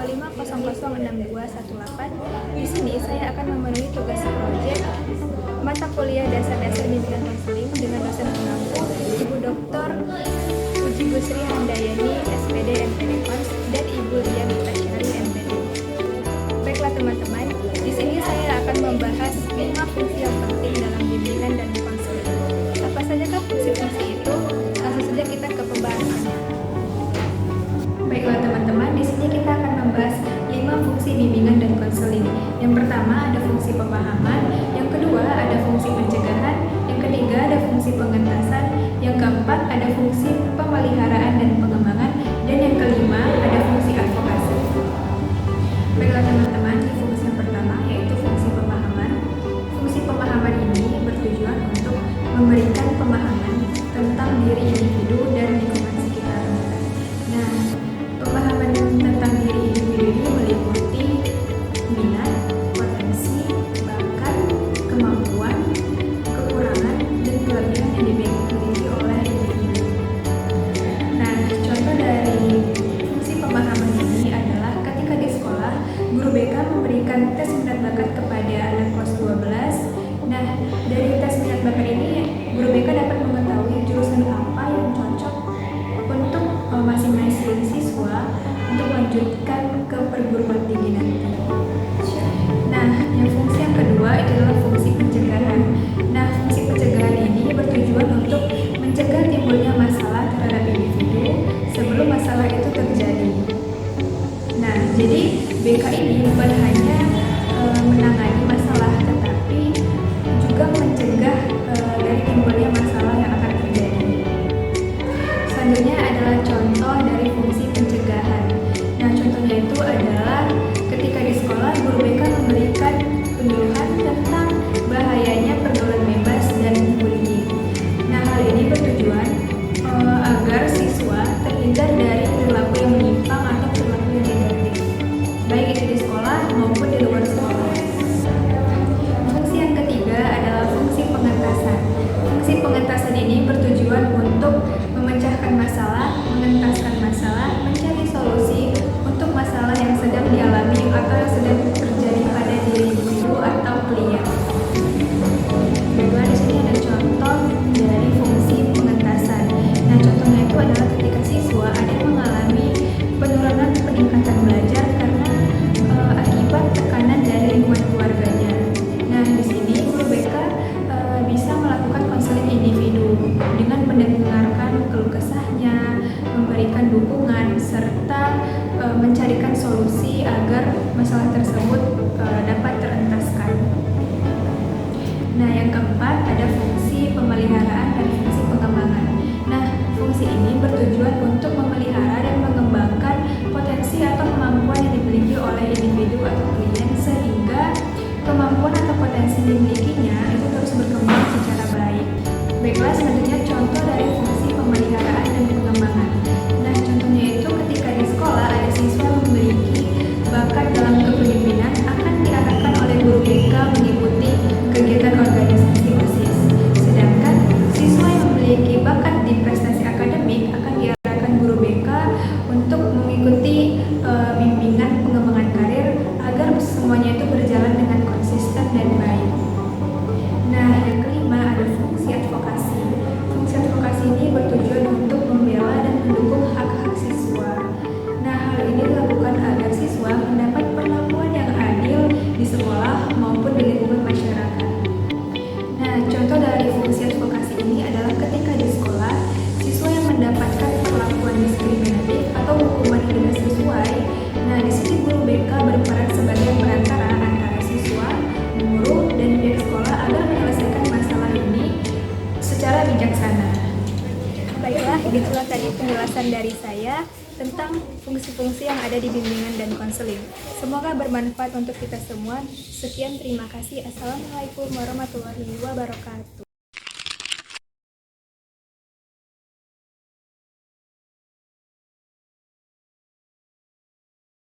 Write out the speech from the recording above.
25006218. Di sini saya akan memenuhi tugas proyek mata kuliah dasar-dasar bimbingan konseling dengan dosen pengampu Ibu Dr. Puji Gusri Handayani, SPD MPD Kons, dan Ibu Ria Mutasyari, MPD. Baiklah teman-teman, di sini saya akan membahas 5 fungsi yang penting dalam bimbingan dan konseling. Apa sajakah fungsi-fungsi itu? Langsung saja kita ke pembahasannya. Baiklah teman-teman, di sini kita akan membahas 5 fungsi bimbingan dan konseling. Yang pertama ada fungsi pemahaman, yang kedua ada fungsi pencegahan, yang ketiga ada fungsi pengentasan, yang keempat ada fungsi pemeliharaan dan pengembangan, dan yang kelima ada fungsi advokasi. Baiklah teman-teman, di fungsi yang pertama yaitu fungsi pemahaman. Fungsi pemahaman ini bertujuan untuk memberikan pemahaman tentang diri individu dan lingkungan sekitar. Nah, pemahaman tentang diri individu ini meliputi minat, potensi, bakat, kemampuan, kekurangan, dan kelebihan yang dimiliki oleh individu. Nah, contoh dari fungsi pemahaman ini adalah ketika di sekolah, guru BK memberikan tes minat bakat kepada anak kelas 12. Nah, dari tes minat bakat ini, guru BK dapat mengetahui jurusan apa yang cocok untuk masing-masing siswa untuk melanjutkan ke perguruan tinggi nanti. Nah, yang fungsi yang kedua itu adalah fungsi pencegahan. Nah, fungsi pencegahan ini bertujuan untuk mencegah timbulnya masalah terhadap individu sebelum masalah itu terjadi. Nah, jadi BK ini bukan hanya menangani masalah, tetapi juga mencegah dari timbulnya masalah yang akan terjadi. Selanjutnya adalah contoh dari fungsi pencegahan. Nah, contohnya itu adalah ketika di sekolah guru BK memberikan penyuluhan tentang bahayanya pergaulan bebas dan bullying. Nah, hal ini bertujuan agar siswa terhindar dari perilaku yang menyimpang atau perilaku yang negatif, baik itu di sekolah maupun di luar sekolah. Fungsi yang ketiga adalah fungsi pengentasan. Fungsi pengentasan ini bertujuan untuk memecahkan masalah, mengentaskan masalah, mencari solusi untuk masalah yang sedang dialami atau yang sedang terjadi pada diri individu atau klien. Baiklah, di sini ada contoh dari fungsi pengentasan. Nah, contohnya itu adalah ketika siswa ada yang mengalami penurunan peningkatan belajar karena akibat tekanan dari lingkungan keluarganya. Nah, di sini guru BK bisa melakukan konseling individu dengan mendengarkan keluh kesahnya, memberikan dukungan, serta mencarikan solusi agar masalah tersebut dapat terentaskan. Nah, yang keempat ada fungsi pemeliharaan dan fungsi pengembangan. Nah, fungsi ini bertujuan untuk memelihara dan mengembangkan potensi atau kemampuan yang dimiliki oleh individu atau klien sehingga kemampuan atau potensi yang dimilikinya itu terus berkembang secara baik. Baiklah, selanjutnya contoh dari fungsi pemeliharaan dan pengembangan. Nah, contohnya itu ketika di sekolah ada siswa yang memiliki bakat dalam kepemimpinan akan diarahkan oleh guru BK mengikuti kegiatan organisasi OSIS. Sedangkan siswa yang memiliki bakat di prestasi akademik akan diarahkan guru BK untuk mengikuti bimbingan pengembangan karir agar semuanya itu berjalan dengan konsisten dan baik. Nah, yang kelima ada fungsi advokasi. Fungsi advokasi ini bertujuan untuk membela dan mendukung hak-hak siswa. Nah, hal ini dilakukan agar siswa mendapat perlakuan yang adil di sekolah maupun di lingkungan masyarakat. Nah, contoh dari fungsi advokasi ini adalah ketika di sekolah, siswa yang mendapatkan perlakuan diskriminatif atau hukuman yang tidak sesuai. Nah, di sini guru BK berperan sebagai perantara antara siswa, guru, dan pihak sekolah agar menyelesaikan masalah ini secara bijaksana. Baiklah, itulah tadi penjelasan dari saya tentang fungsi-fungsi yang ada di bimbingan dan konseling. Semoga bermanfaat untuk kita semua. Sekian, terima kasih. Assalamualaikum warahmatullahi wabarakatuh.